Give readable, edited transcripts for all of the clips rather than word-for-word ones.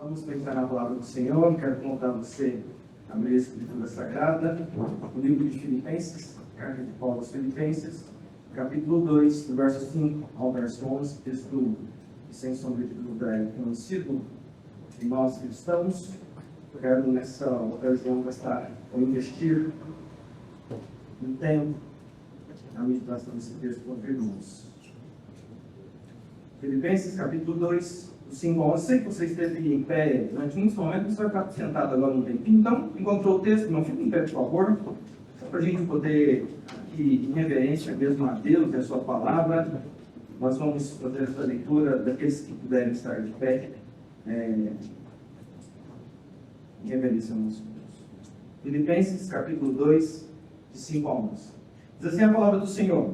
Vamos meditar na palavra do Senhor. Quero convidar você a abrir a Escritura Sagrada, o livro de Filipenses, carta de Paulo aos Filipenses, capítulo 2, do verso 5 ao verso 11, texto que, sem sombra de dúvida, é conhecido de nós cristãos. Quero, nessa ocasião, gastar ou investir um tempo na meditação desse texto com os irmãos. Filipenses, capítulo 2, do 5 ao 11. Sei que você esteve em pé durante muitos momentos, você vai ficar sentado agora um tempinho. Então, encontrou o texto, não fique em pé, por favor, só para a gente poder, aqui, em reverência mesmo a Deus e a sua palavra, nós vamos fazer essa leitura daqueles que puderem estar de pé, em reverência ao nosso Deus. Filipenses, capítulo 2, de 5 a 11. Diz assim a palavra do Senhor: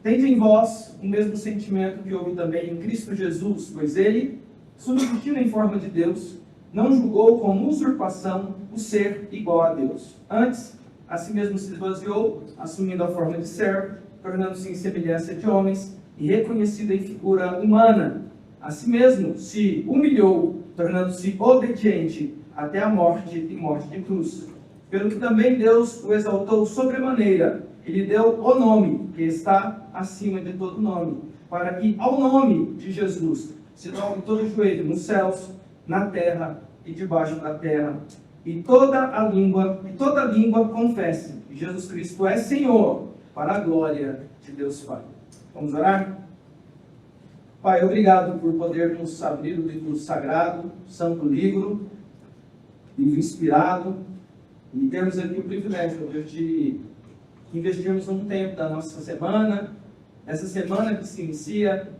tende em vós o mesmo sentimento que houve também em Cristo Jesus, pois ele, subsistindo em forma de Deus, não julgou como usurpação o ser igual a Deus. Antes, a si mesmo se esvaziou, assumindo a forma de servo, tornando-se em semelhança de homens e reconhecido em figura humana. A si mesmo se humilhou, tornando-se obediente até a morte e morte de cruz. Pelo que também Deus o exaltou sobremaneira, e lhe deu o nome que está acima de todo nome, para que ao nome de Jesus se dobre todo joelho nos céus, na terra e debaixo da terra, e toda língua confesse que Jesus Cristo é Senhor, para a glória de Deus Pai. Vamos orar? Pai, obrigado por podermos abrir o livro sagrado, santo livro inspirado, e termos aqui o privilégio, Deus, de investirmos um tempo da nossa semana, essa semana que se inicia,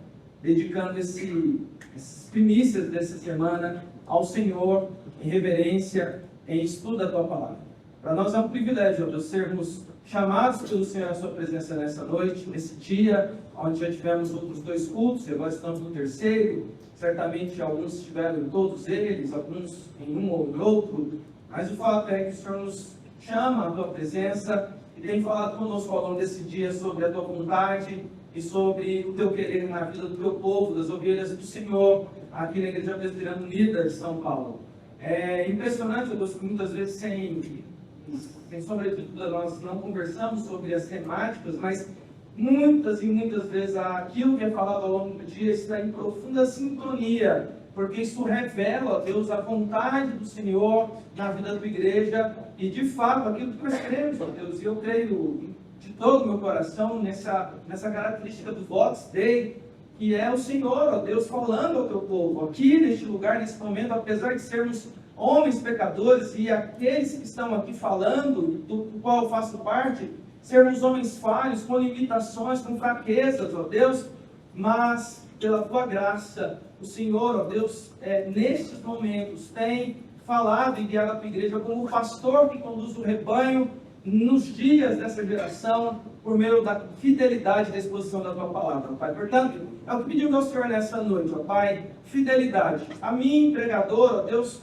dedicando essas primícias dessa semana ao Senhor, em reverência, em estudo da Tua Palavra. Para nós é um privilégio, Deus, sermos chamados pelo Senhor à Sua presença nessa noite, nesse dia, onde já tivemos outros 2 cultos, e agora estamos no terceiro. Certamente alguns estiveram em todos eles, alguns em um ou em outro, mas o fato é que o Senhor nos chama à Tua presença e tem falado conosco ao longo desse dia sobre a Tua vontade e sobre o Teu querer na vida do Teu povo, das ovelhas do Senhor, aqui na Igreja Presbiteriana Unida de São Paulo. É impressionante, Deus, que muitas vezes, sem sombra de dúvida, nós não conversamos sobre as temáticas, mas muitas e muitas vezes aquilo que é falado ao longo do dia está em profunda sintonia, porque isso revela, Deus, a vontade do Senhor na vida da tua igreja e, de fato, aquilo que nós queremos, ó Deus. E eu creio de todo o meu coração nessa característica do Vox Dei, que é o Senhor, ó Deus, falando ao teu povo, aqui neste lugar, nesse momento, apesar de sermos homens pecadores e aqueles que estão aqui falando, do qual eu faço parte, sermos homens falhos, com limitações, com fraquezas, ó Deus, mas pela tua graça, o Senhor, ó Deus, nestes momentos tem falado e guiado a tua igreja como o pastor que conduz o rebanho nos dias dessa geração, por meio da fidelidade da exposição da tua palavra, Pai. Portanto, é o que pedimos ao Senhor nessa noite, ó Pai, fidelidade. A mim, pregador, ó Deus,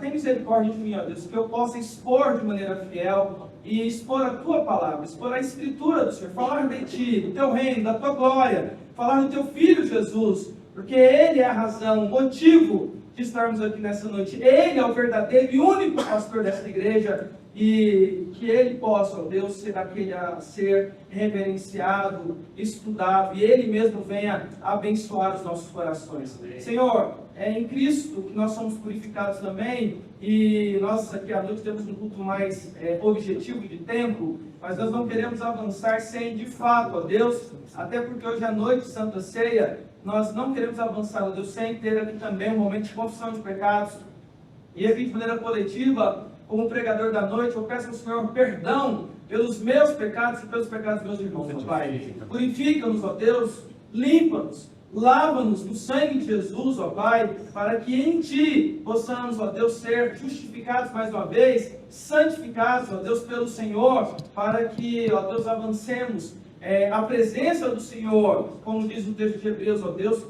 tem misericórdia de mim, ó Deus, que eu possa expor de maneira fiel e expor a tua palavra, expor a escritura do Senhor, falar de ti, do teu reino, da tua glória, falar do teu Filho Jesus, porque Ele é a razão, o motivo de estarmos aqui nessa noite. Ele é o verdadeiro e único pastor desta igreja, e que Ele possa, ó Deus, ser aquele a ser reverenciado, estudado, e Ele mesmo venha abençoar os nossos corações. Senhor, é em Cristo que nós somos purificados também, e nós aqui à noite temos um culto mais objetivo de tempo, mas nós não queremos avançar sem, de fato, ó Deus, até porque hoje à noite, Santa Ceia, nós não queremos avançar, ó Deus, sem ter aqui também um momento de confissão de pecados, e aqui de maneira coletiva, como pregador da noite, eu peço ao Senhor perdão pelos meus pecados e pelos pecados dos meus irmãos, ó Pai. Purifica-nos, ó Deus, limpa-nos, lava-nos no sangue de Jesus, ó Pai, para que em Ti possamos, ó Deus, ser justificados mais uma vez, santificados, ó Deus, pelo Senhor, para que, ó Deus, avancemos a presença do Senhor, como diz o texto de Hebreus, ó Deus,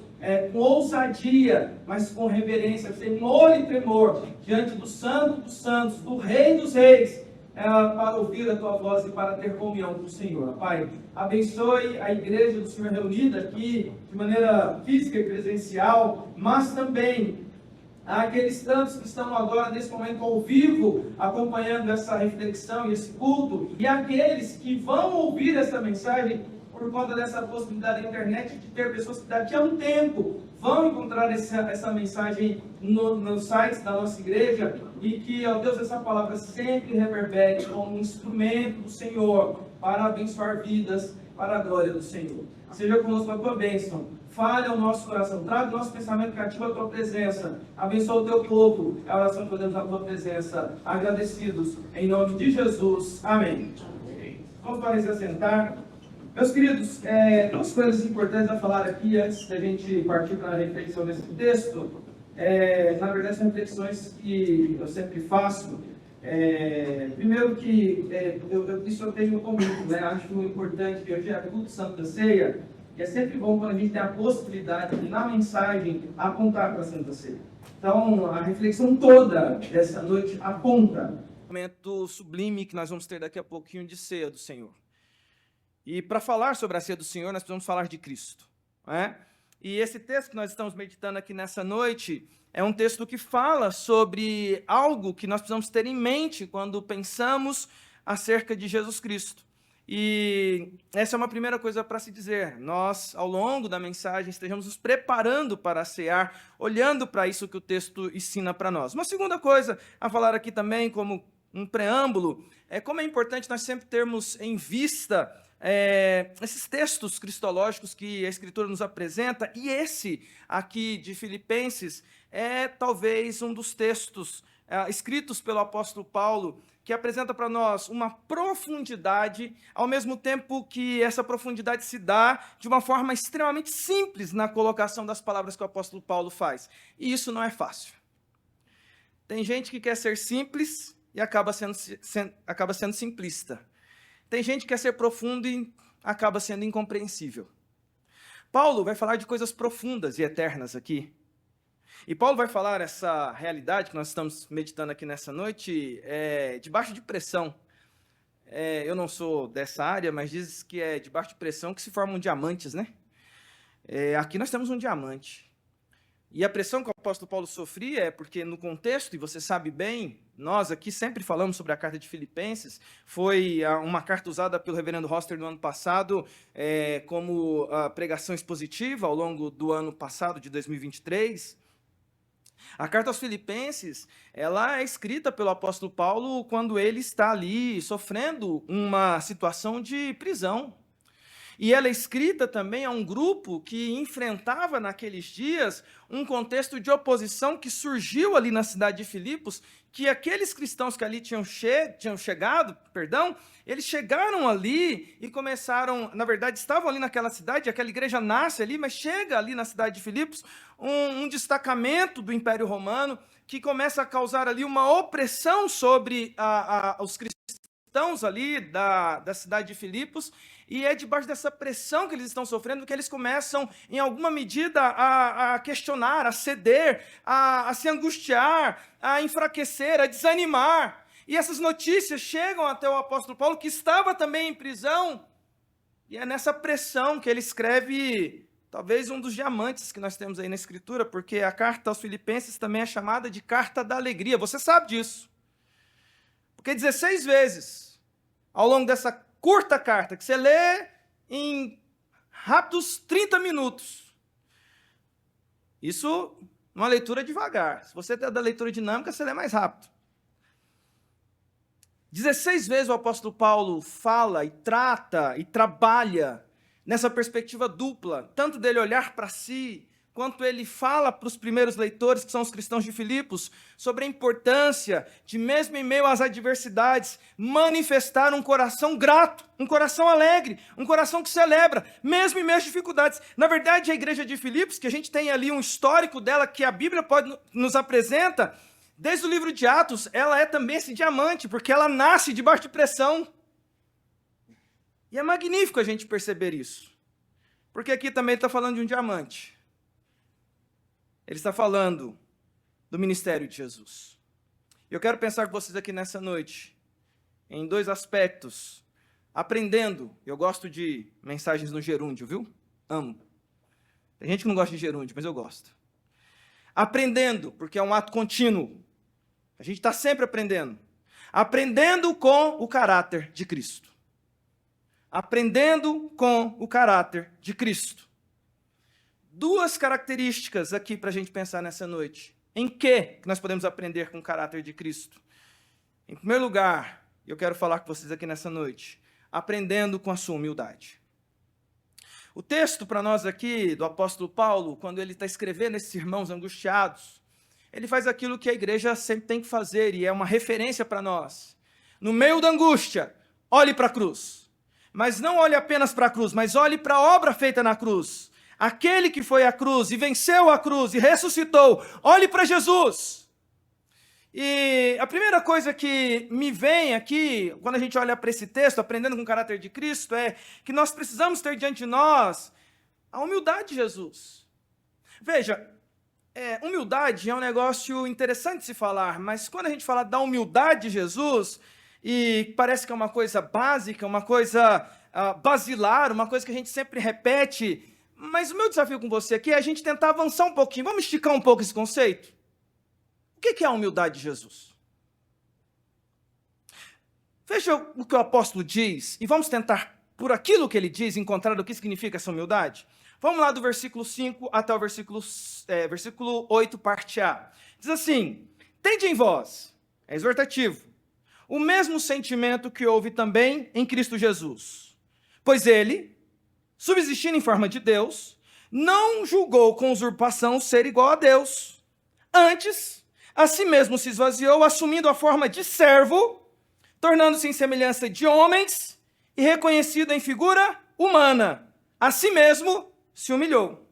com ousadia, mas com reverência, temor e tremor, diante do Santo dos Santos, do Rei dos Reis, para ouvir a Tua voz e para ter comunhão com o Senhor. Pai, abençoe a igreja do Senhor reunida aqui, de maneira física e presencial, mas também àqueles tantos que estão agora, nesse momento, ao vivo, acompanhando essa reflexão e esse culto, e àqueles que vão ouvir essa mensagem por conta dessa possibilidade da internet, de ter pessoas que daqui a um tempo vão encontrar essa mensagem nos sites da nossa igreja, e que, ó Deus, essa palavra sempre reverbere como um instrumento do Senhor para abençoar vidas, para a glória do Senhor. Seja conosco a tua bênção. Fale ao nosso coração, traga o nosso pensamento cativo à tua presença. Abençoa o teu povo. É a oração que podemos na tua presença. Agradecidos, em nome de Jesus. Amém. Vamos para se assentar. Meus queridos, duas coisas importantes a falar aqui antes da gente partir para a reflexão desse texto. Na verdade, são reflexões que eu sempre faço. Primeiro que isso eu tenho comigo, né? Acho importante que hoje é culto Santa Ceia, e é sempre bom quando a gente tem a possibilidade de, na mensagem, apontar para a Santa Ceia. Então, a reflexão toda dessa noite aponta o momento sublime que nós vamos ter daqui a pouquinho de ceia do Senhor. E para falar sobre a ceia do Senhor, nós precisamos falar de Cristo, né? E esse texto que nós estamos meditando aqui nessa noite é um texto que fala sobre algo que nós precisamos ter em mente quando pensamos acerca de Jesus Cristo. E essa é uma primeira coisa para se dizer. Nós, ao longo da mensagem, estejamos nos preparando para cear, olhando para isso que o texto ensina para nós. Uma segunda coisa a falar aqui também, como um preâmbulo, é como é importante nós sempre termos em vista esses textos cristológicos que a Escritura nos apresenta, e esse aqui de Filipenses é talvez um dos textos escritos pelo apóstolo Paulo que apresenta para nós uma profundidade, ao mesmo tempo que essa profundidade se dá de uma forma extremamente simples na colocação das palavras que o apóstolo Paulo faz. E isso não é fácil. Tem gente que quer ser simples e acaba sendo simplista. Tem gente que quer ser profundo e acaba sendo incompreensível. Paulo vai falar de coisas profundas e eternas aqui. E Paulo vai falar essa realidade que nós estamos meditando aqui nessa noite debaixo de pressão. Eu não sou dessa área, mas diz que é debaixo de pressão que se formam diamantes, né? Aqui nós temos um diamante. E a pressão que o apóstolo Paulo sofria é porque no contexto, e você sabe bem, nós aqui sempre falamos sobre a carta de Filipenses, foi uma carta usada pelo reverendo Roster no ano passado como pregação expositiva ao longo do ano passado, de 2023. A carta aos Filipenses, ela é escrita pelo apóstolo Paulo quando ele está ali sofrendo uma situação de prisão. E ela é escrita também a um grupo que enfrentava naqueles dias um contexto de oposição que surgiu ali na cidade de Filipos, que aqueles cristãos que ali tinham chegado, eles chegaram ali e começaram, na verdade, estavam ali naquela cidade, aquela igreja nasce ali, mas chega ali na cidade de Filipos um destacamento do Império Romano que começa a causar ali uma opressão sobre os cristãos ali da cidade de Filipos, e é debaixo dessa pressão que eles estão sofrendo que eles começam, em alguma medida, a questionar, a ceder, a se angustiar, a enfraquecer, a desanimar. E essas notícias chegam até o apóstolo Paulo, que estava também em prisão, e é nessa pressão que ele escreve talvez um dos diamantes que nós temos aí na Escritura, porque a carta aos Filipenses também é chamada de carta da alegria. Você sabe disso. Porque 16 vezes, ao longo dessa curta carta, que você lê em rápidos 30 minutos. Isso numa leitura devagar. Se você é da leitura dinâmica, você lê mais rápido. 16 vezes o apóstolo Paulo fala e trata e trabalha nessa perspectiva dupla, tanto dele olhar para si, quanto ele fala para os primeiros leitores, que são os cristãos de Filipos, sobre a importância de, mesmo em meio às adversidades, manifestar um coração grato, um coração alegre, um coração que celebra, mesmo em meio às dificuldades. Na verdade, a igreja de Filipos, que a gente tem ali um histórico dela, que a Bíblia nos apresenta, desde o livro de Atos, ela é também esse diamante, porque ela nasce debaixo de pressão. E é magnífico a gente perceber isso, porque aqui também está falando de um diamante. Ele está falando do ministério de Jesus. Eu quero pensar com vocês aqui nessa noite em dois aspectos, aprendendo. Eu gosto de mensagens no gerúndio, viu? Amo. Tem gente que não gosta de gerúndio, mas eu gosto. Aprendendo, porque é um ato contínuo. A gente está sempre aprendendo. Aprendendo com o caráter de Cristo. Aprendendo com o caráter de Cristo. Duas características aqui para a gente pensar nessa noite. Em que nós podemos aprender com o caráter de Cristo? Em primeiro lugar, eu quero falar com vocês aqui nessa noite, aprendendo com a sua humildade. O texto para nós aqui do apóstolo Paulo, quando ele está escrevendo esses irmãos angustiados, ele faz aquilo que a igreja sempre tem que fazer, e é uma referência para nós. No meio da angústia, olhe para a cruz. Mas não olhe apenas para a cruz, mas olhe para a obra feita na cruz. Aquele que foi à cruz e venceu a cruz e ressuscitou, olhe para Jesus. E a primeira coisa que me vem aqui, quando a gente olha para esse texto, aprendendo com o caráter de Cristo, é que nós precisamos ter diante de nós a humildade de Jesus. Veja, humildade é um negócio interessante de se falar, mas quando a gente fala da humildade de Jesus, e parece que é uma coisa básica, uma coisa basilar, uma coisa que a gente sempre repete, mas o meu desafio com você aqui é a gente tentar avançar um pouquinho. Vamos esticar um pouco esse conceito? O que é a humildade de Jesus? Veja o que o apóstolo diz, e vamos tentar, por aquilo que ele diz, encontrar o que significa essa humildade. Vamos lá do versículo 5 até o versículo 8, parte A. Diz assim: tende em vós, é exortativo, o mesmo sentimento que houve também em Cristo Jesus. Pois ele, subsistindo em forma de Deus, não julgou com usurpação ser igual a Deus. Antes, a si mesmo se esvaziou, assumindo a forma de servo, tornando-se em semelhança de homens e reconhecido em figura humana. A si mesmo se humilhou.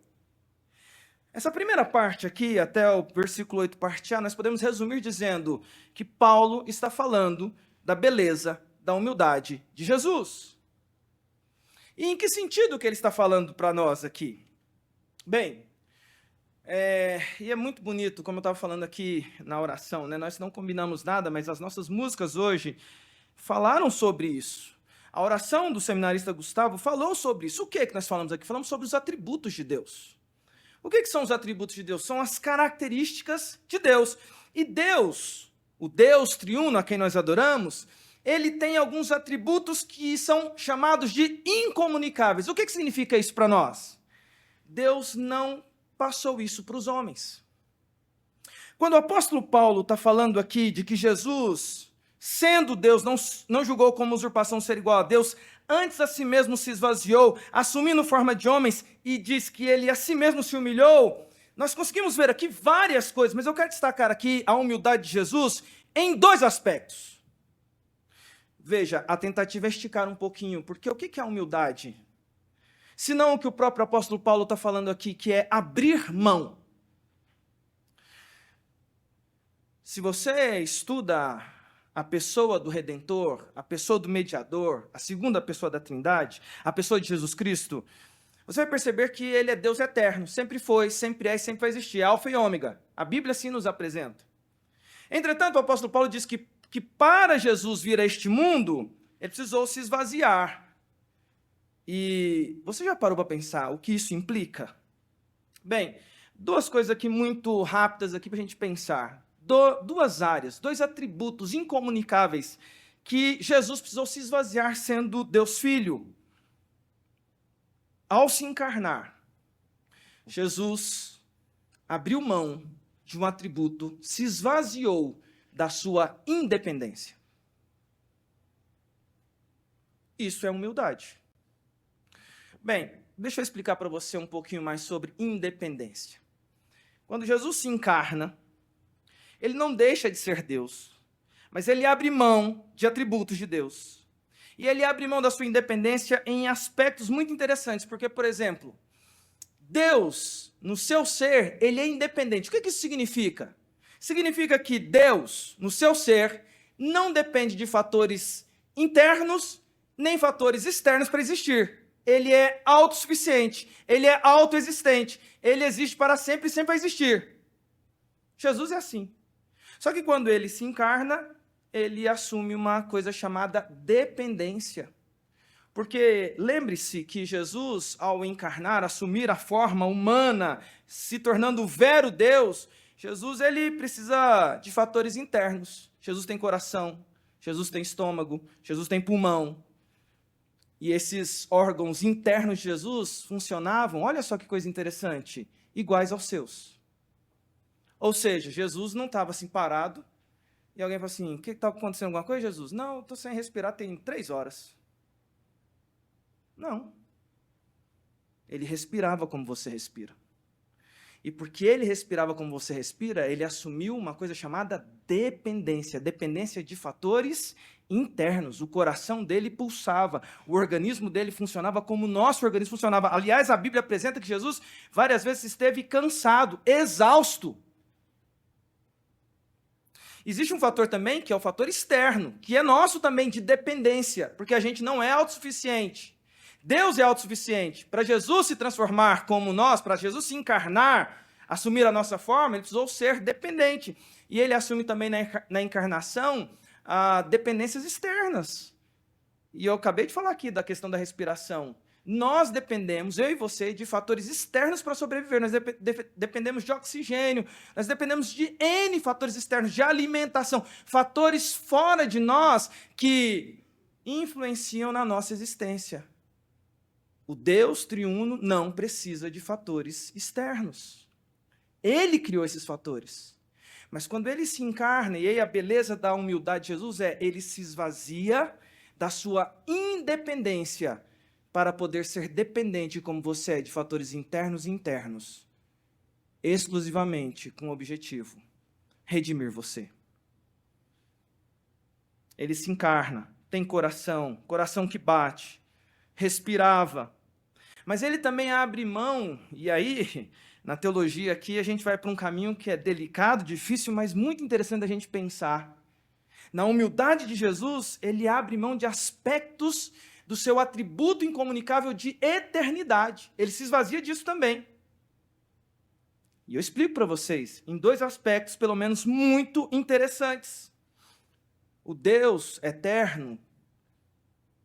Essa primeira parte aqui, até o versículo 8, parte A, nós podemos resumir dizendo que Paulo está falando da beleza, da humildade de Jesus. E em que sentido que ele está falando para nós aqui? Bem, e é muito bonito, como eu estava falando aqui na oração, né? Nós não combinamos nada, mas as nossas músicas hoje falaram sobre isso. A oração do seminarista Gustavo falou sobre isso. O que é que nós falamos aqui? Falamos sobre os atributos de Deus. O que são os atributos de Deus? São as características de Deus. E Deus, o Deus triuno a quem nós adoramos, ele tem alguns atributos que são chamados de incomunicáveis. O que significa isso para nós? Deus não passou isso para os homens. Quando o apóstolo Paulo está falando aqui de que Jesus, sendo Deus, não julgou como usurpação ser igual a Deus, antes a si mesmo se esvaziou, assumindo forma de homens, e diz que ele a si mesmo se humilhou, nós conseguimos ver aqui várias coisas, mas eu quero destacar aqui a humildade de Jesus em dois aspectos. Veja, a tentativa é esticar um pouquinho, porque o que é a humildade? Se não o que o próprio apóstolo Paulo está falando aqui, que é abrir mão. Se você estuda a pessoa do Redentor, a pessoa do Mediador, a segunda pessoa da Trindade, a pessoa de Jesus Cristo, você vai perceber que ele é Deus eterno, sempre foi, sempre é e sempre vai existir, Alfa e Ômega. A Bíblia assim nos apresenta. Entretanto, o apóstolo Paulo diz que para Jesus vir a este mundo, ele precisou se esvaziar. E você já parou para pensar o que isso implica? Bem, duas coisas aqui muito rápidas aqui para a gente pensar. Duas áreas, dois atributos incomunicáveis que Jesus precisou se esvaziar sendo Deus Filho. Ao se encarnar, Jesus abriu mão de um atributo, se esvaziou da sua independência. Isso é humildade. Bem, deixa eu explicar para você um pouquinho mais sobre independência. Quando Jesus se encarna, ele não deixa de ser Deus, mas ele abre mão de atributos de Deus. E ele abre mão da sua independência em aspectos muito interessantes, porque, por exemplo, Deus, no seu ser, ele é independente. O que isso significa? Significa que Deus, no seu ser, não depende de fatores internos, nem fatores externos para existir. Ele é autossuficiente, ele é autoexistente, ele existe para sempre e sempre vai existir. Jesus é assim. Só que quando ele se encarna, ele assume uma coisa chamada dependência. Porque lembre-se que Jesus, ao encarnar, assumir a forma humana, se tornando o vero Deus, Jesus ele precisa de fatores internos. Jesus tem coração, Jesus tem estômago, Jesus tem pulmão. E esses órgãos internos de Jesus funcionavam, olha só que coisa interessante, iguais aos seus. Ou seja, Jesus não estava assim parado, e alguém fala assim, o que está acontecendo, alguma coisa, Jesus? Não, estou sem respirar tem 3 horas. Não. Ele respirava como você respira. E porque ele respirava como você respira, ele assumiu uma coisa chamada dependência. Dependência de fatores internos. O coração dele pulsava. O organismo dele funcionava como o nosso organismo funcionava. Aliás, a Bíblia apresenta que Jesus várias vezes esteve cansado, exausto. Existe um fator também que é o fator externo, que é nosso também, de dependência, porque a gente não é autossuficiente. Deus é autossuficiente. Para Jesus se transformar como nós, para Jesus se encarnar, assumir a nossa forma, ele precisou ser dependente. E ele assume também na encarnação dependências externas. E eu acabei de falar aqui da questão da respiração. Nós dependemos, eu e você, de fatores externos para sobreviver. Nós dependemos de oxigênio, nós dependemos de N fatores externos, de alimentação, fatores fora de nós que influenciam na nossa existência. O Deus triuno não precisa de fatores externos. Ele criou esses fatores. Mas quando ele se encarna, e aí a beleza da humildade de Jesus ele se esvazia da sua independência para poder ser dependente como você é de fatores internos e internos, exclusivamente com o objetivo, redimir você. Ele se encarna, tem coração que bate, respirava, mas ele também abre mão, e aí, na teologia aqui, a gente vai para um caminho que é delicado, difícil, mas muito interessante da gente pensar. Na humildade de Jesus, ele abre mão de aspectos do seu atributo incomunicável de eternidade. Ele se esvazia disso também. E eu explico para vocês, em 2 aspectos, pelo menos, muito interessantes. O Deus eterno,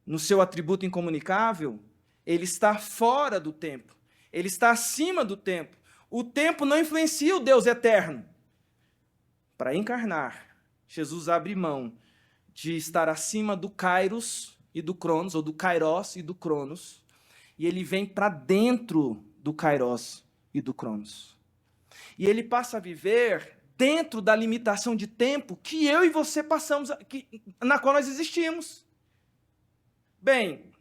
no seu atributo incomunicável, ele está fora do tempo. Ele está acima do tempo. O tempo não influencia o Deus eterno. Para encarnar, Jesus abre mão de estar acima do Kairos e do Cronos, ou do Kairos e do Cronos, e ele vem para dentro do Kairos e do Cronos. E ele passa a viver dentro da limitação de tempo que eu e você passamos, na qual nós existimos. Bem,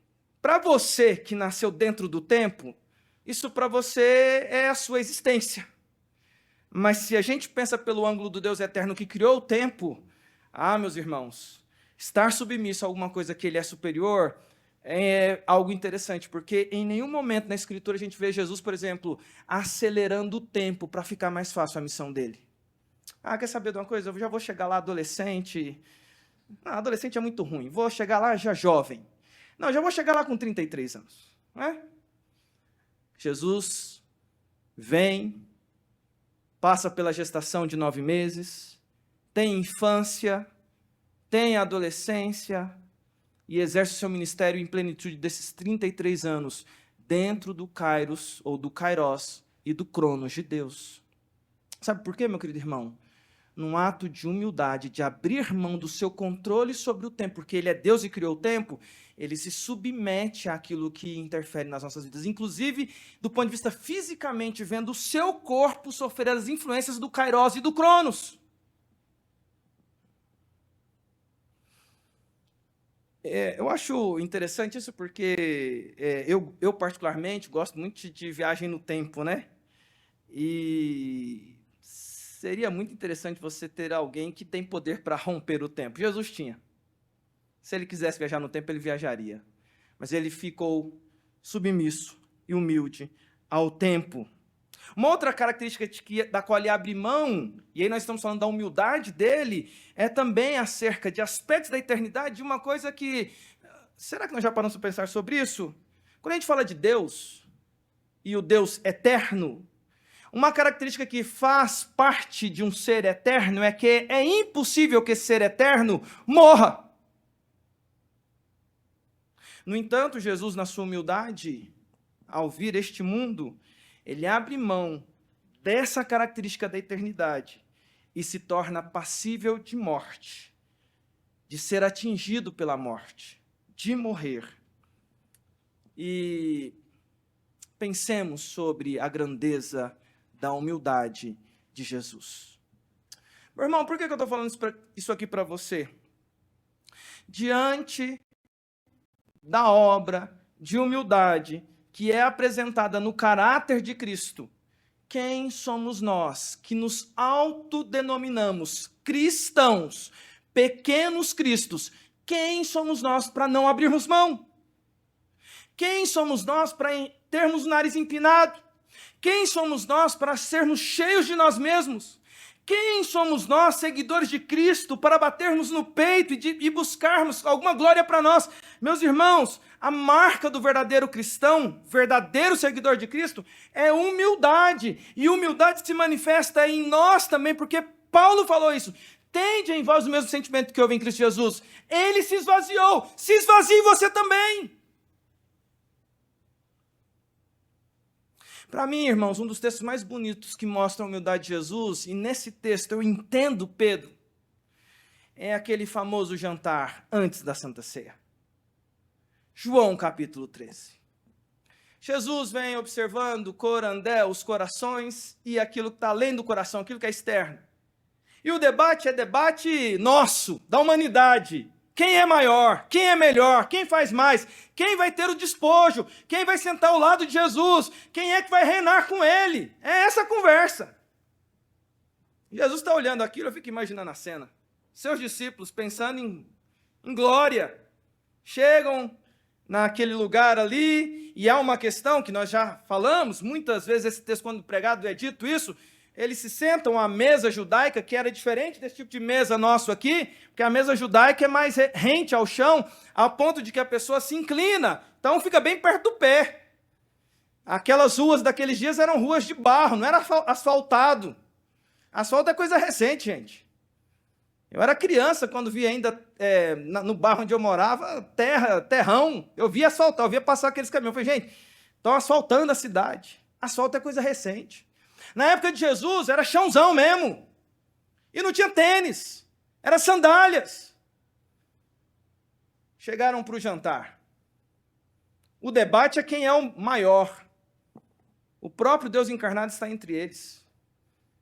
para você que nasceu dentro do tempo, isso para você é a sua existência. Mas se a gente pensa pelo ângulo do Deus eterno que criou o tempo, meus irmãos, estar submisso a alguma coisa que ele é superior é algo interessante, porque em nenhum momento na Escritura a gente vê Jesus, por exemplo, acelerando o tempo para ficar mais fácil a missão dele. Quer saber de uma coisa? Eu já vou chegar lá adolescente. Adolescente é muito ruim. Vou chegar lá já jovem. Não, já vou chegar lá com 33 anos. Não é? Jesus vem, passa pela gestação de 9 meses, tem infância, tem adolescência e exerce o seu ministério em plenitude desses 33 anos dentro do Kairos, ou do Kairos e do Cronos de Deus. Sabe por quê, meu querido irmão? Num ato de humildade, de abrir mão do seu controle sobre o tempo, porque ele é Deus e criou o tempo, ele se submete àquilo que interfere nas nossas vidas, inclusive do ponto de vista fisicamente, vendo o seu corpo sofrer as influências do Kairos e do Cronos. Eu acho interessante isso porque eu particularmente gosto muito de viagem no tempo, né? E seria muito interessante você ter alguém que tem poder para romper o tempo. Jesus tinha. Se ele quisesse viajar no tempo, ele viajaria. Mas ele ficou submisso e humilde ao tempo. Uma outra característica da qual ele abre mão, e aí nós estamos falando da humildade dele, é também acerca de aspectos da eternidade, de uma coisa que... Será que nós já paramos para pensar sobre isso? Quando a gente fala de Deus, e o Deus eterno, uma característica que faz parte de um ser eterno é que é impossível que esse ser eterno morra. No entanto, Jesus, na sua humildade, ao vir este mundo, ele abre mão dessa característica da eternidade e se torna passível de morte, de ser atingido pela morte, de morrer. E pensemos sobre a grandeza da humildade de Jesus. Meu irmão, por que eu estou falando isso aqui para você? Diante da obra de humildade que é apresentada no caráter de Cristo, quem somos nós que nos autodenominamos cristãos, pequenos cristos? Quem somos nós para não abrirmos mão? Quem somos nós para termos o nariz empinado? Quem somos nós para sermos cheios de nós mesmos? Quem somos nós, seguidores de Cristo, para batermos no peito e buscarmos alguma glória para nós? Meus irmãos, a marca do verdadeiro cristão, verdadeiro seguidor de Cristo, é humildade. E humildade se manifesta em nós também, porque Paulo falou isso. Tende em vós o mesmo sentimento que houve em Cristo Jesus. Ele se esvaziou. Se esvazie você também. Para mim, irmãos, um dos textos mais bonitos que mostra a humildade de Jesus, e nesse texto eu entendo Pedro, é aquele famoso jantar antes da Santa Ceia. João capítulo 13. Jesus vem observando o corandé, os corações, e aquilo que está além do coração, aquilo que é externo. E o debate é debate nosso, da humanidade. Quem é maior? Quem é melhor? Quem faz mais? Quem vai ter o despojo? Quem vai sentar ao lado de Jesus? Quem é que vai reinar com ele? É essa a conversa. Jesus está olhando aquilo, eu fico imaginando a cena. Seus discípulos pensando em glória. Chegam naquele lugar ali, e há uma questão que nós já falamos, muitas vezes esse texto, quando pregado, é dito isso. Eles se sentam à mesa judaica, que era diferente desse tipo de mesa nosso aqui, porque a mesa judaica é mais rente ao chão, ao ponto de que a pessoa se inclina, então fica bem perto do pé. Aquelas ruas daqueles dias eram ruas de barro, não era asfaltado. Asfalto é coisa recente, gente. Eu era criança quando via ainda no bairro onde eu morava, terrão. Eu via asfaltar, eu via passar aqueles caminhões. Eu falei, gente, estão asfaltando a cidade. Asfalto é coisa recente. Na época de Jesus, era chãozão mesmo. E não tinha tênis. Era sandálias. Chegaram para o jantar. O debate é quem é o maior. O próprio Deus encarnado está entre eles.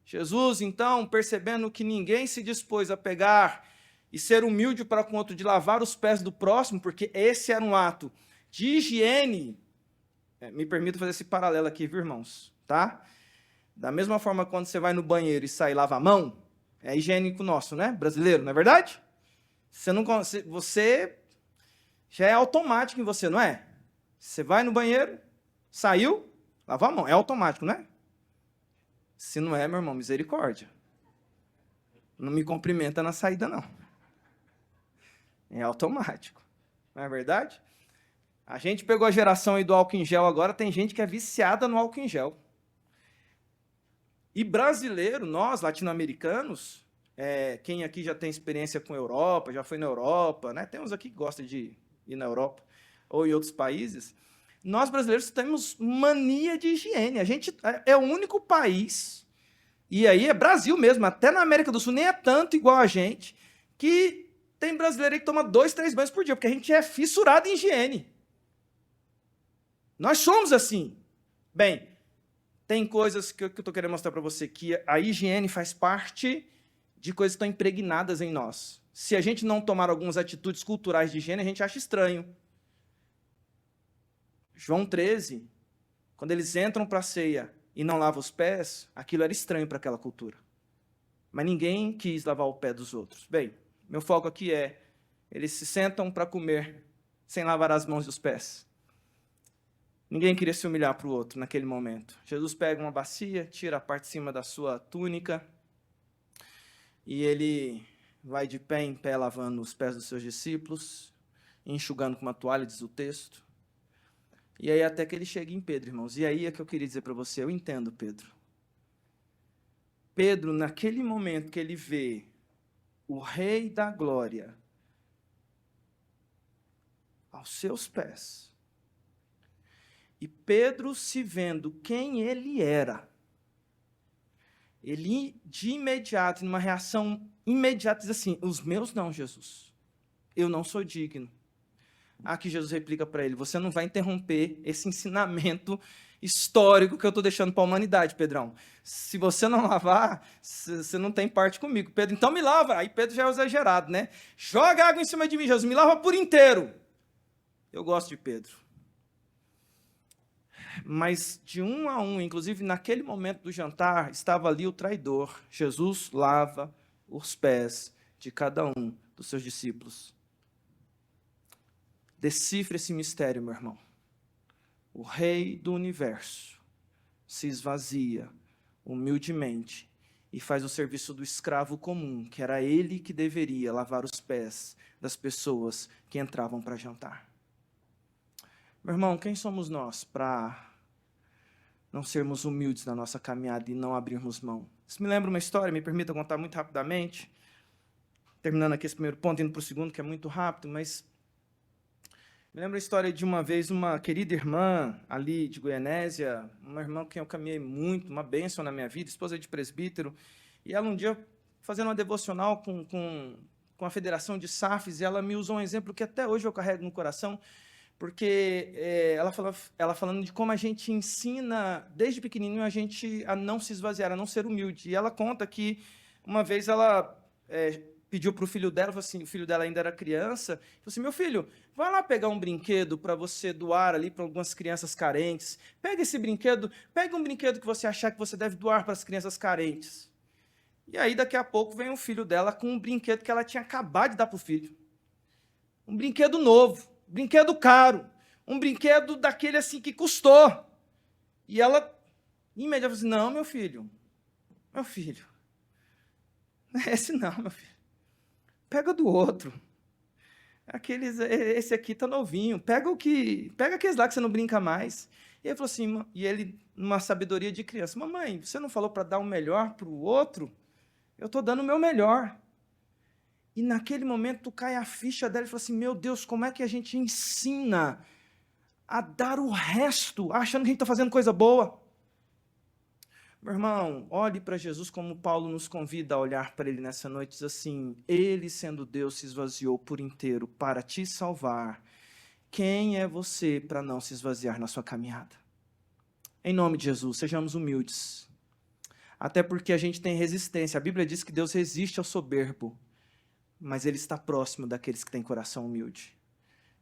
Jesus, então, percebendo que ninguém se dispôs a pegar e ser humilde para com o outro, de lavar os pés do próximo, porque esse era um ato de higiene. Me permito fazer esse paralelo aqui, viu, irmãos? Tá? Da mesma forma, quando você vai no banheiro e sai e lava a mão, é higiênico nosso, né? Brasileiro, não é verdade? Você já é automático em você, não é? Você vai no banheiro, saiu, lava a mão. É automático, não é? Se não é, meu irmão, misericórdia. Não me cumprimenta na saída, não. É automático. Não é verdade? A gente pegou a geração aí do álcool em gel agora, tem gente que é viciada no álcool em gel. E brasileiro, nós, latino-americanos, quem aqui já tem experiência com a Europa, já foi na Europa, né? Tem uns aqui que gostam de ir na Europa ou em outros países. Nós, brasileiros, temos mania de higiene. A gente é o único país, e aí é Brasil mesmo, até na América do Sul, nem é tanto igual a gente, que tem brasileiro aí que toma 2, 3 banhos por dia, porque a gente é fissurado em higiene. Nós somos assim. Bem, tem coisas que eu estou querendo mostrar para você, que a higiene faz parte de coisas que estão impregnadas em nós. Se a gente não tomar algumas atitudes culturais de higiene, a gente acha estranho. João 13, quando eles entram para a ceia e não lavam os pés, aquilo era estranho para aquela cultura. Mas ninguém quis lavar o pé dos outros. Bem, meu foco aqui é, eles se sentam para comer sem lavar as mãos e os pés. Ninguém queria se humilhar para o outro naquele momento. Jesus pega uma bacia, tira a parte de cima da sua túnica, e ele vai de pé em pé lavando os pés dos seus discípulos, enxugando com uma toalha, diz o texto. E aí até que ele chega em Pedro, irmãos. E aí é que eu queria dizer para você, eu entendo Pedro. Pedro, naquele momento que ele vê o Rei da Glória aos seus pés. E Pedro, se vendo quem ele era, ele de imediato, numa reação imediata, diz assim: os meus não, Jesus, eu não sou digno. Aqui Jesus replica para ele: você não vai interromper esse ensinamento histórico que eu estou deixando para a humanidade, Pedrão. Se você não lavar, você não tem parte comigo. Pedro, então me lava. Aí Pedro já é exagerado, né? Joga água em cima de mim, Jesus, me lava por inteiro. Eu gosto de Pedro. Mas de um a um, inclusive naquele momento do jantar, estava ali o traidor. Jesus lava os pés de cada um dos seus discípulos. Decifre esse mistério, meu irmão. O Rei do Universo se esvazia humildemente e faz o serviço do escravo comum, que era ele que deveria lavar os pés das pessoas que entravam para jantar. Meu irmão, quem somos nós para não sermos humildes na nossa caminhada e não abrirmos mão? Isso me lembra uma história, me permita contar muito rapidamente, terminando aqui esse primeiro ponto, indo para o segundo, que é muito rápido, mas me lembro a história de uma vez uma querida irmã ali de Goianésia, uma irmã com quem eu caminhei muito, uma bênção na minha vida, esposa de presbítero, e ela um dia, fazendo uma devocional com a Federação de SAFs, e ela me usou um exemplo que até hoje eu carrego no coração, porque ela falando de como a gente ensina, desde pequenininho, a gente a não se esvaziar, a não ser humilde. E ela conta que uma vez ela pediu para o filho dela, assim, o filho dela ainda era criança, falou assim: meu filho, vai lá pegar um brinquedo para você doar ali para algumas crianças carentes. Pega esse brinquedo, pega um brinquedo que você achar que você deve doar para as crianças carentes. E aí, daqui a pouco, vem o filho dela com um brinquedo que ela tinha acabado de dar para o filho. Um brinquedo novo, brinquedo caro, um brinquedo daquele assim que custou. E ela, imediatamente, falou assim: não, meu filho, esse não, meu filho. Pega do outro. Esse aqui tá novinho. Pega aqueles lá que você não brinca mais. E ele falou assim, e ele, numa sabedoria de criança: mamãe, você não falou para dar o melhor para o outro? Eu estou dando o meu melhor. E naquele momento cai a ficha dela e fala assim: meu Deus, como é que a gente ensina a dar o resto, achando que a gente está fazendo coisa boa? Meu irmão, olhe para Jesus como Paulo nos convida a olhar para ele nessa noite, diz assim: ele, sendo Deus, se esvaziou por inteiro para te salvar. Quem é você para não se esvaziar na sua caminhada? Em nome de Jesus, sejamos humildes. Até porque a gente tem resistência. A Bíblia diz que Deus resiste ao soberbo, mas ele está próximo daqueles que têm coração humilde.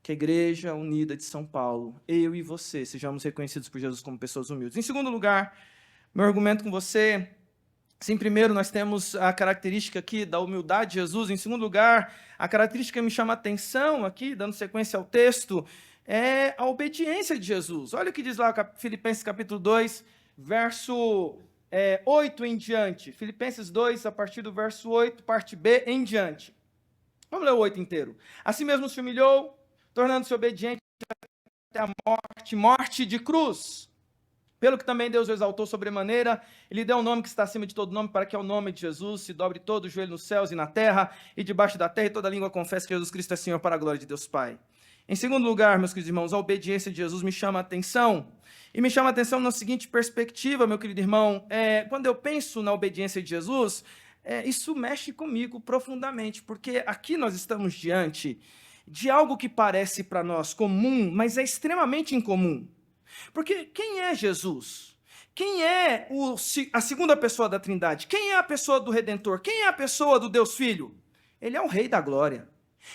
Que a Igreja Unida de São Paulo, eu e você, sejamos reconhecidos por Jesus como pessoas humildes. Em segundo lugar, meu argumento com você, sim, primeiro nós temos a característica aqui da humildade de Jesus. Em segundo lugar, a característica que me chama a atenção aqui, dando sequência ao texto, é a obediência de Jesus. Olha o que diz lá Filipenses capítulo 2, verso 8 em diante. Filipenses 2, a partir do verso 8, parte B em diante. Vamos ler o 8 inteiro. Assim mesmo se humilhou, tornando-se obediente até a morte de cruz. Pelo que também Deus o exaltou sobremaneira, ele deu um nome que está acima de todo nome, para que ao nome de Jesus se dobre todo o joelho nos céus e na terra, e debaixo da terra, e toda língua confesse que Jesus Cristo é Senhor, para a glória de Deus Pai. Em segundo lugar, meus queridos irmãos, a obediência de Jesus me chama a atenção, e me chama a atenção na seguinte perspectiva, meu querido irmão, quando eu penso na obediência de Jesus, isso mexe comigo profundamente, porque aqui nós estamos diante de algo que parece para nós comum, mas é extremamente incomum. Porque quem é Jesus? Quem é a segunda pessoa da Trindade? Quem é a pessoa do Redentor? Quem é a pessoa do Deus Filho? Ele é o Rei da Glória.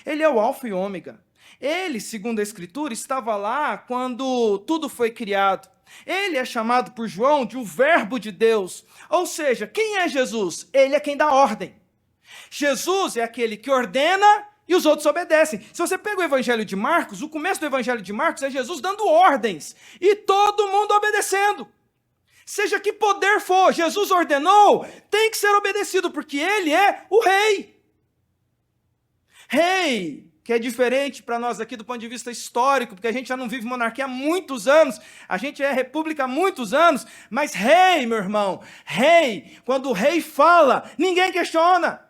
Ele é o Alfa e Ômega. Ele, segundo a Escritura, estava lá quando tudo foi criado. Ele é chamado por João de o Verbo de Deus. Ou seja, quem é Jesus? Ele é quem dá ordem. Jesus é aquele que ordena e os outros obedecem. Se você pega o Evangelho de Marcos, o começo do Evangelho de Marcos é Jesus dando ordens e todo mundo obedecendo. Seja que poder for, Jesus ordenou, tem que ser obedecido, porque ele é o rei. Rei, que é diferente para nós aqui do ponto de vista histórico, porque a gente já não vive monarquia há muitos anos, a gente é república há muitos anos, mas rei, meu irmão, rei, quando o rei fala, ninguém questiona.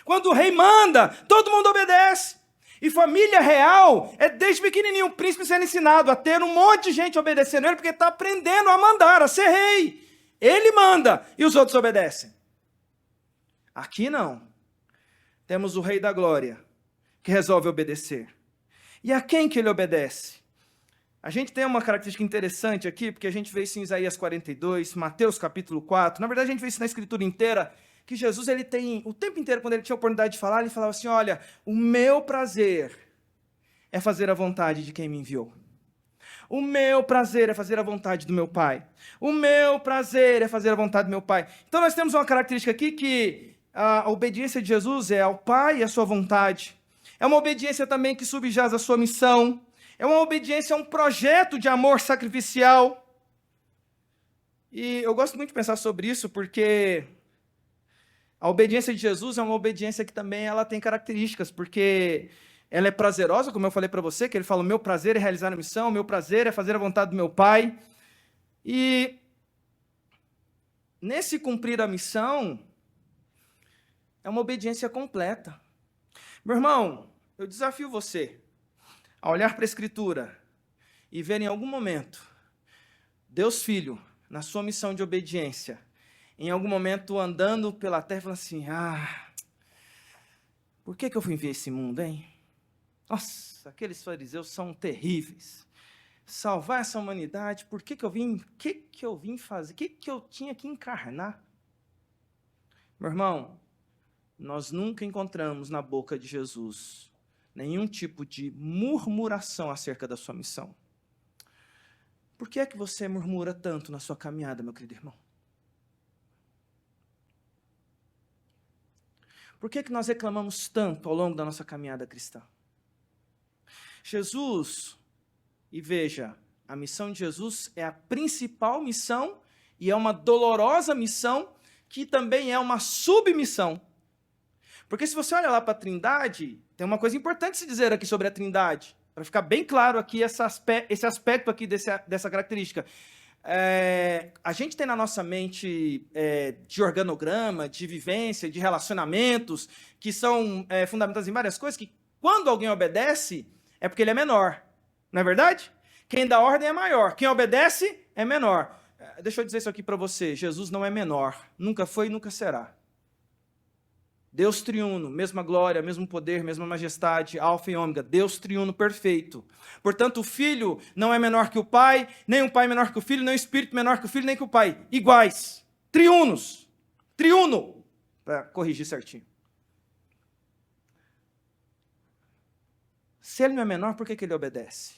Quando o rei manda, todo mundo obedece. E família real é desde pequenininho o príncipe sendo ensinado a ter um monte de gente obedecendo ele, porque está aprendendo a mandar, a ser rei. Ele manda e os outros obedecem. Aqui não. Temos o Rei da Glória, que resolve obedecer. E a quem que ele obedece? A gente tem uma característica interessante aqui, porque a gente vê isso em Isaías 42, Mateus capítulo 4. Na verdade, a gente vê isso na Escritura inteira, que Jesus, ele tem, o tempo inteiro, quando ele tinha a oportunidade de falar, ele falava assim, olha, o meu prazer é fazer a vontade de quem me enviou. O meu prazer é fazer a vontade do meu Pai. O meu prazer é fazer a vontade do meu Pai. Então nós temos uma característica aqui que a obediência de Jesus é ao Pai e à sua vontade. É uma obediência também que subjaz a sua missão. É uma obediência a um projeto de amor sacrificial. E eu gosto muito de pensar sobre isso porque a obediência de Jesus é uma obediência que também ela tem características, porque ela é prazerosa, como eu falei para você, que ele fala, o meu prazer é realizar a missão, o meu prazer é fazer a vontade do meu Pai. E nesse cumprir a missão, é uma obediência completa. Meu irmão, eu desafio você a olhar para a Escritura e ver em algum momento Deus Filho, na sua missão de obediência, em algum momento andando pela terra, falando assim, por que eu fui ver esse mundo, hein? Nossa, aqueles fariseus são terríveis. Salvar essa humanidade, por que eu vim? O que eu vim fazer? O que eu tinha que encarnar? Meu irmão, nós nunca encontramos na boca de Jesus nenhum tipo de murmuração acerca da sua missão. Por que é que você murmura tanto na sua caminhada, meu querido irmão? Por que é que nós reclamamos tanto ao longo da nossa caminhada cristã? Jesus, e veja, a missão de Jesus é a principal missão e é uma dolorosa missão que também é uma submissão. Porque se você olha lá para a Trindade, tem uma coisa importante se dizer aqui sobre a Trindade, para ficar bem claro aqui esse aspecto aqui dessa característica. A gente tem na nossa mente de organograma, de vivência, de relacionamentos, que são fundamentados em várias coisas, que quando alguém obedece, é porque ele é menor. Não é verdade? Quem dá ordem é maior, quem obedece é menor. Deixa eu dizer isso aqui para você, Jesus não é menor, nunca foi e nunca será. Deus triuno, mesma glória, mesmo poder, mesma majestade, alfa e ômega, Deus triuno perfeito. Portanto, o Filho não é menor que o Pai, nem o Pai menor que o Filho, nem o Espírito menor que o Filho, nem que o Pai. Iguais, triunos, triuno, para corrigir certinho. Se ele não é menor, por que ele obedece?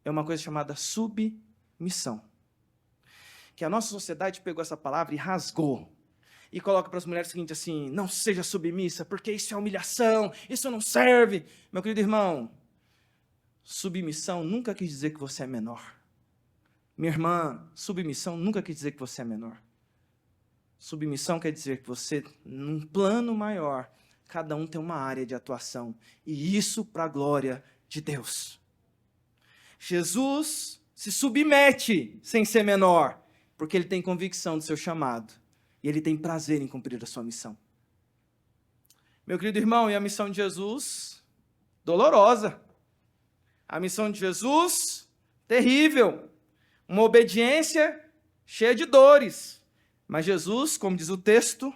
É uma coisa chamada submissão. Que a nossa sociedade pegou essa palavra e rasgou. E coloca para as mulheres o seguinte assim, não seja submissa, porque isso é humilhação, isso não serve. Meu querido irmão, submissão nunca quis dizer que você é menor. Minha irmã, submissão nunca quis dizer que você é menor. Submissão quer dizer que você, num plano maior, cada um tem uma área de atuação. E isso para a glória de Deus. Jesus se submete sem ser menor, porque ele tem convicção do seu chamado. E ele tem prazer em cumprir a sua missão. Meu querido irmão, e a missão de Jesus? Dolorosa. A missão de Jesus? Terrível. Uma obediência cheia de dores. Mas Jesus, como diz o texto,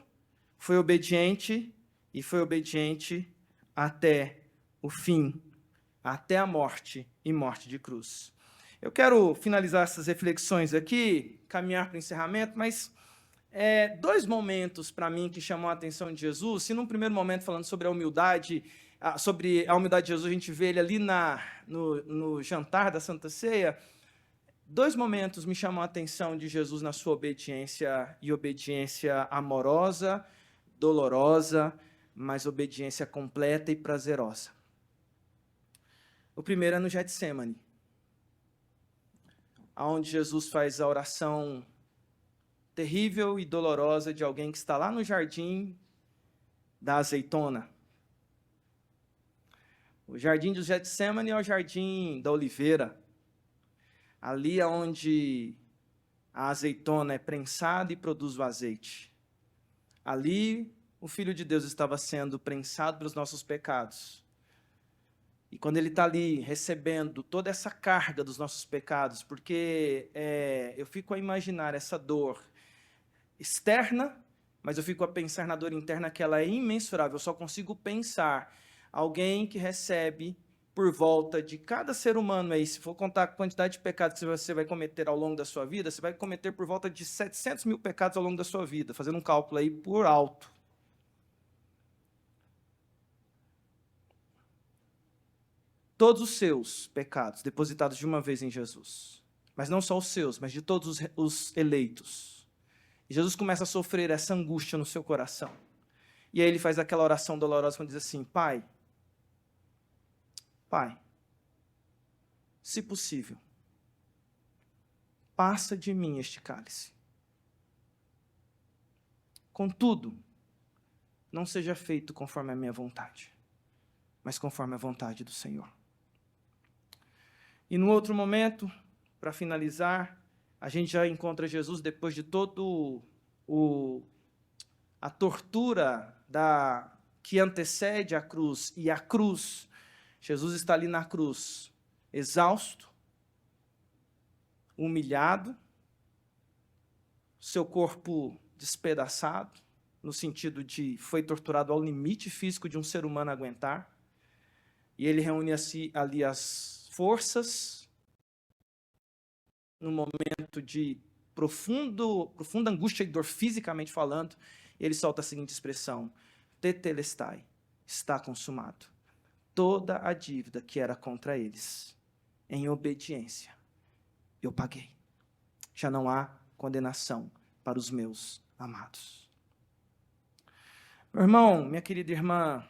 foi obediente e foi obediente até o fim, até a morte e morte de cruz. Eu quero finalizar essas reflexões aqui, caminhar para o encerramento, mas dois momentos para mim que chamam a atenção de Jesus. Se num primeiro momento falando sobre a humildade de Jesus, a gente vê ele ali no jantar da Santa Ceia, dois momentos me chamam a atenção de Jesus na sua obediência, e obediência amorosa, dolorosa, mas obediência completa e prazerosa. O primeiro é no Getsêmani, onde Jesus faz a oração terrível e dolorosa de alguém que está lá no jardim da azeitona. O jardim do Getsêmani é o jardim da oliveira. Ali é onde a azeitona é prensada e produz o azeite. Ali o Filho de Deus estava sendo prensado pelos nossos pecados, E quando ele está ali recebendo toda essa carga dos nossos pecados, porque eu fico a imaginar essa dor externa, mas eu fico a pensar na dor interna, que ela é imensurável. Eu só consigo pensar alguém que recebe por volta de cada ser humano aí, se for contar a quantidade de pecados que você vai cometer ao longo da sua vida, você vai cometer por volta de 700 mil pecados ao longo da sua vida, fazendo um cálculo aí por alto. Todos os seus pecados depositados de uma vez em Jesus. Mas não só os seus, mas de todos os eleitos. E Jesus começa a sofrer essa angústia no seu coração. E aí ele faz aquela oração dolorosa quando diz assim: Pai, se possível, passa de mim este cálice. Contudo, não seja feito conforme a minha vontade, mas conforme a vontade do Senhor. E no outro momento, para finalizar, a gente já encontra Jesus depois de todo a tortura que antecede a cruz e a cruz. Jesus está ali na cruz, exausto, humilhado, seu corpo despedaçado, no sentido de foi torturado ao limite físico de um ser humano aguentar, e ele reúne ali as forças, num momento de profunda angústia e dor fisicamente falando, ele solta a seguinte expressão: tetelestai, está consumado. Toda a dívida que era contra eles, em obediência, eu paguei. Já não há condenação para os meus amados. Meu irmão, minha querida irmã,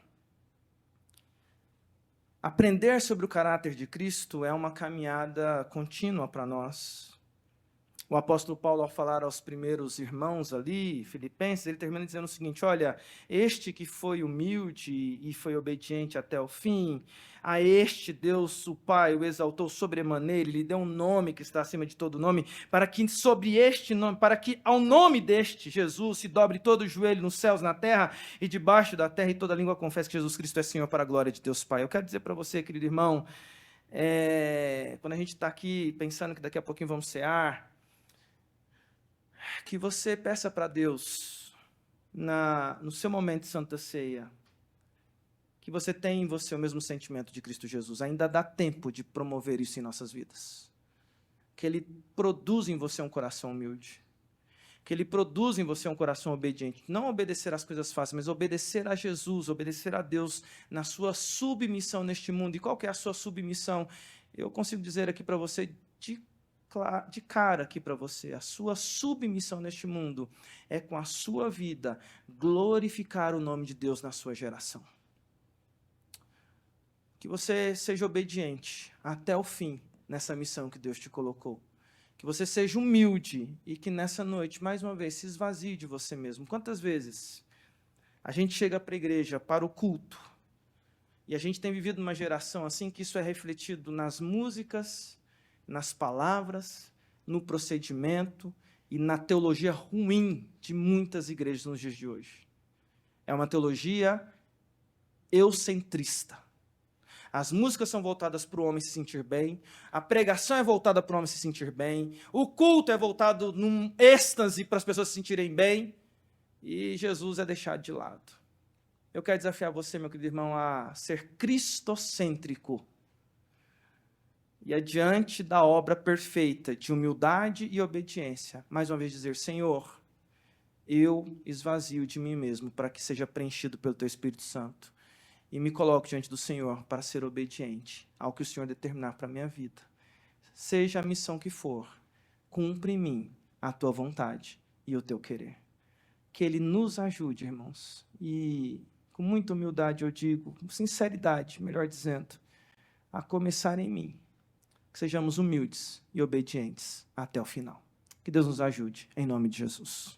aprender sobre o caráter de Cristo é uma caminhada contínua para nós. O apóstolo Paulo, ao falar aos primeiros irmãos ali, filipenses, ele termina dizendo o seguinte: olha, este que foi humilde e foi obediente até o fim, a este Deus, o Pai, o exaltou sobremaneira, ele lhe deu um nome que está acima de todo nome, para que sobre este nome, para que ao nome deste Jesus se dobre todo o joelho nos céus, na terra e debaixo da terra, e toda língua confesse que Jesus Cristo é Senhor, para a glória de Deus Pai. Eu quero dizer para você, querido irmão, quando a gente está aqui pensando que daqui a pouquinho vamos cear, que você peça para Deus, no seu momento de Santa Ceia, que você tenha em você o mesmo sentimento de Cristo Jesus. Ainda dá tempo de promover isso em nossas vidas. Que Ele produza em você um coração humilde. Que Ele produza em você um coração obediente. Não obedecer às coisas fáceis, mas obedecer a Jesus, obedecer a Deus na sua submissão neste mundo. E qual que é a sua submissão? Eu consigo dizer aqui para você de cara aqui para você: a sua submissão neste mundo é com a sua vida glorificar o nome de Deus na sua geração. Que você seja obediente até o fim nessa missão que Deus te colocou. Que você seja humilde e que nessa noite, mais uma vez, se esvazie de você mesmo. Quantas vezes a gente chega para a igreja, para o culto, e a gente tem vivido uma geração assim que isso é refletido nas músicas, nas palavras, no procedimento e na teologia ruim de muitas igrejas nos dias de hoje. É uma teologia eucentrista. As músicas são voltadas para o homem se sentir bem, a pregação é voltada para o homem se sentir bem, o culto é voltado num êxtase para as pessoas se sentirem bem, e Jesus é deixado de lado. Eu quero desafiar você, meu querido irmão, a ser cristocêntrico. E adiante da obra perfeita de humildade e obediência, mais uma vez dizer: Senhor, eu esvazio de mim mesmo para que seja preenchido pelo Teu Espírito Santo. E me coloco diante do Senhor para ser obediente ao que o Senhor determinar para a minha vida. Seja a missão que for, cumpre em mim a Tua vontade e o Teu querer. Que Ele nos ajude, irmãos. E com muita humildade eu digo, com sinceridade, melhor dizendo, a começar em mim. Que sejamos humildes e obedientes até o final. Que Deus nos ajude, em nome de Jesus.